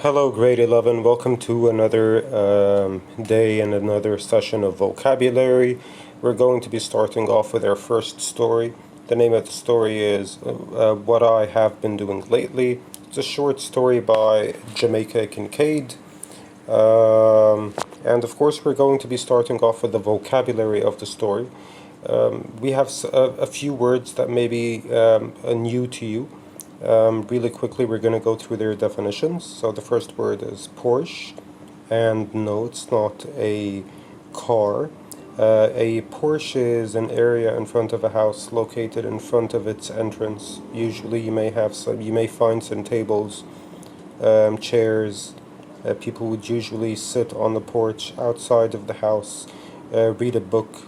Hello, grade 11. Welcome to another day and another session of vocabulary. We're going to be starting off with our first story. The name of the story is What I Have Been Doing Lately. It's a short story by Jamaica Kincaid. And of course, we're going to be starting off with the vocabulary of the story. We have a few words that may be new to you. Really quickly, we're going to go through their definitions. So the first word is Porsche, and no, it's not a car. A Porsche is an area in front of a house located in front of its entrance. Usually, you may find some tables, chairs. People would usually sit on the porch outside of the house, read a book.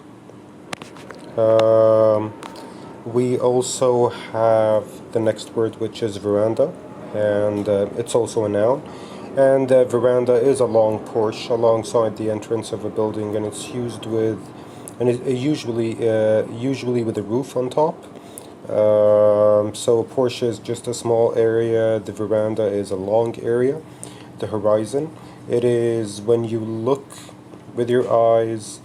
We also have the next word, which is veranda, and it's also a noun. And veranda is a long porch alongside the entrance of a building, and it's used with, and usually with a roof on top. So a porch is just a small area. The veranda is a long area. The horizon, it is when you look with your eyes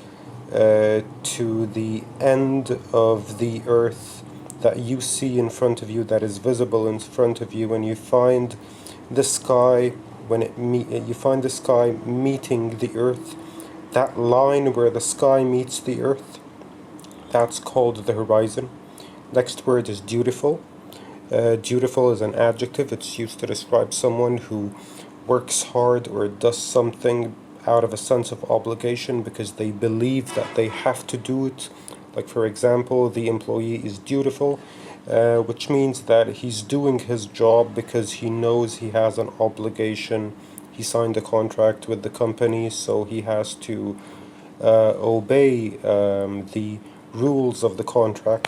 to the end of the earth that you see in front of you, that is visible in front of you, and you find the sky you find the sky meeting the earth. That line where the sky meets the earth, that's called the horizon. Next word is dutiful. Dutiful is an adjective. It's used to describe someone who works hard or does something out of a sense of obligation because they believe that they have to do it. Like, for example, the employee is dutiful, which means that he's doing his job because he knows he has an obligation. He signed a contract with the company, so he has to obey the rules of the contract.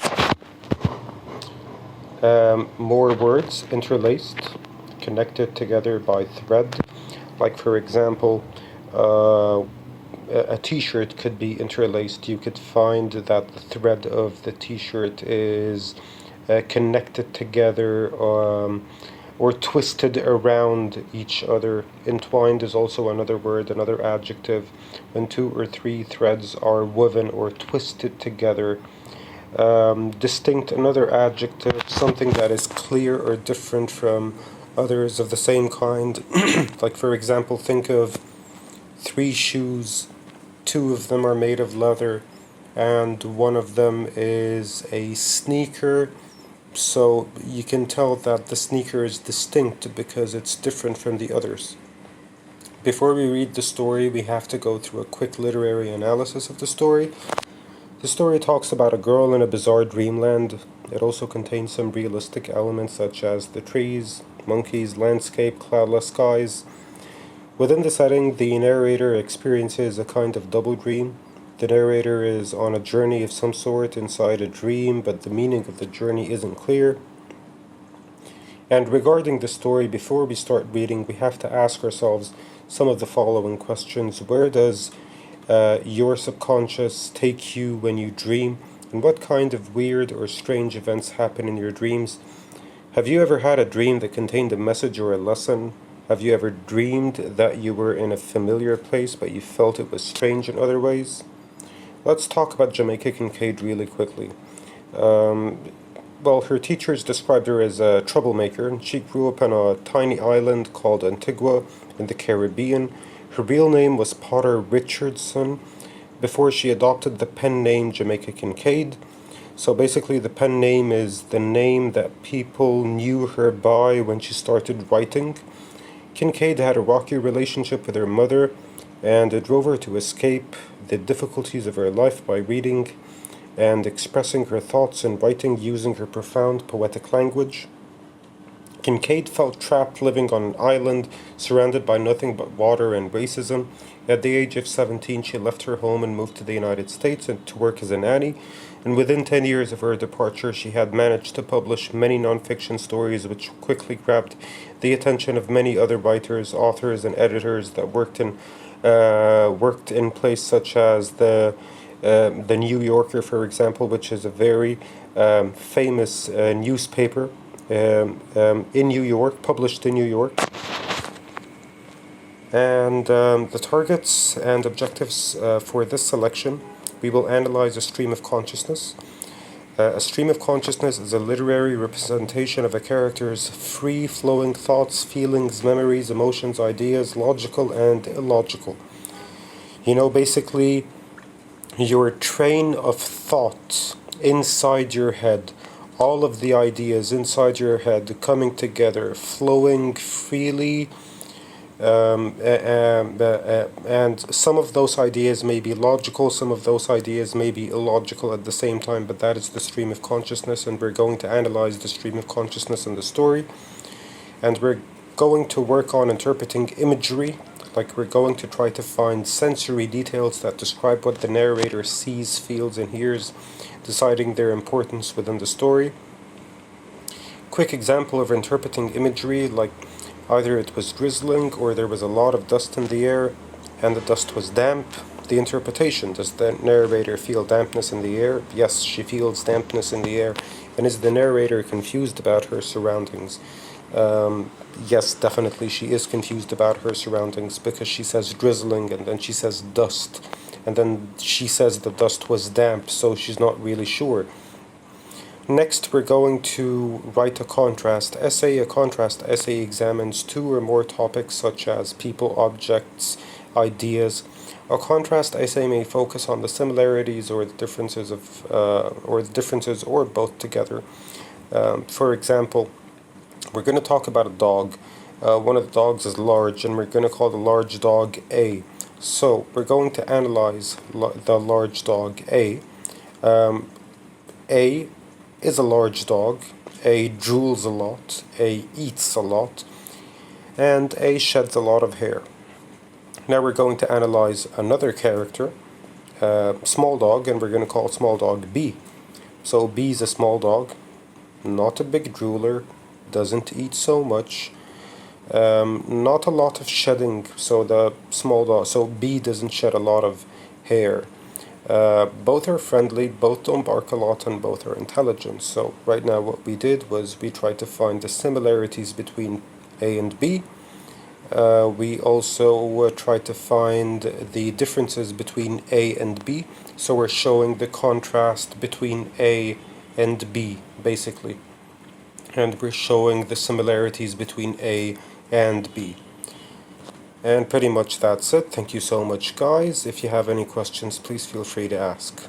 More words: interlaced, connected together by thread. Like, for example, a t-shirt could be interlaced. You could find that the thread of the t-shirt is connected together or twisted around each other. Entwined is also another word, another adjective, when two or three threads are woven or twisted together. Distinct, another adjective, something that is clear or different from others of the same kind. Like, for example, think of 3 shoes. 2 of them are made of leather, and one of them is a sneaker. So you can tell that the sneaker is distinct because it's different from the others. Before we read the story, we have to go through a quick literary analysis of the story. The story talks about a girl in a bizarre dreamland. It also contains some realistic elements such as the trees, monkeys, landscape, cloudless skies. Within the setting, the narrator experiences a kind of double dream. The narrator is on a journey of some sort inside a dream, but the meaning of the journey isn't clear. And regarding the story, before we start reading, we have to ask ourselves some of the following questions. Where does your subconscious take you when you dream? And what kind of weird or strange events happen in your dreams? Have you ever had a dream that contained a message or a lesson? Have you ever dreamed that you were in a familiar place but you felt it was strange in other ways? Let's talk about Jamaica Kincaid really quickly. Well, her teachers described her as a troublemaker, and she grew up on a tiny island called Antigua in the Caribbean. Her real name was Potter Richardson before she adopted the pen name Jamaica Kincaid. So basically, the pen name is the name that people knew her by when she started writing. Kincaid had a rocky relationship with her mother, and it drove her to escape the difficulties of her life by reading and expressing her thoughts in writing using her profound poetic language. Kincaid felt trapped living on an island surrounded by nothing but water and racism. At the age of 17, she left her home and moved to the United States to work as a nanny. And within 10 years of her departure, she had managed to publish many non-fiction stories which quickly grabbed the attention of many other writers, authors, and editors that worked in places such as the New Yorker, for example, which is a very famous newspaper in New York, published in New York. And the targets and objectives for this selection, we will analyze a stream of consciousness. A stream of consciousness is a literary representation of a character's free-flowing thoughts, feelings, memories, emotions, ideas, logical and illogical. You know, basically, your train of thought inside your head, all of the ideas inside your head coming together, flowing freely, and some of those ideas may be logical, some of those ideas may be illogical at the same time, but that is the stream of consciousness, and we're going to analyze the stream of consciousness in the story, and we're going to work on interpreting imagery, like we're going to try to find sensory details that describe what the narrator sees, feels, and hears, deciding their importance within the story. Quick example of interpreting imagery, like either it was drizzling or there was a lot of dust in the air and the dust was damp. The interpretation, does the narrator feel dampness in the air? Yes, she feels dampness in the air. And is the narrator confused about her surroundings? Yes, definitely she is confused about her surroundings, because she says drizzling and then she says dust. And then she says the dust was damp, so she's not really sure. Next, we're going to write a contrast essay. A contrast essay examines two or more topics such as people, objects, ideas. A contrast essay may focus on the similarities or the differences or both together. For example, we're going to talk about a dog. One of the dogs is large, and we're going to call the large dog A. So we're going to analyze the large dog A. A is a large dog. A drools a lot. A eats a lot. And A sheds a lot of hair. Now we're going to analyze another character, small dog, and we're going to call small dog B. So B is a small dog, not a big drooler, doesn't eat so much, not a lot of shedding, so the small dog, so B doesn't shed a lot of hair. Both are friendly, both don't bark a lot, and both are intelligent. So right now what we did was we tried to find the similarities between A and B. We also tried to find the differences between A and B. So we're showing the contrast between A and B, basically. And we're showing the similarities between A and B. And pretty much that's it. Thank you so much, guys. If you have any questions, please feel free to ask.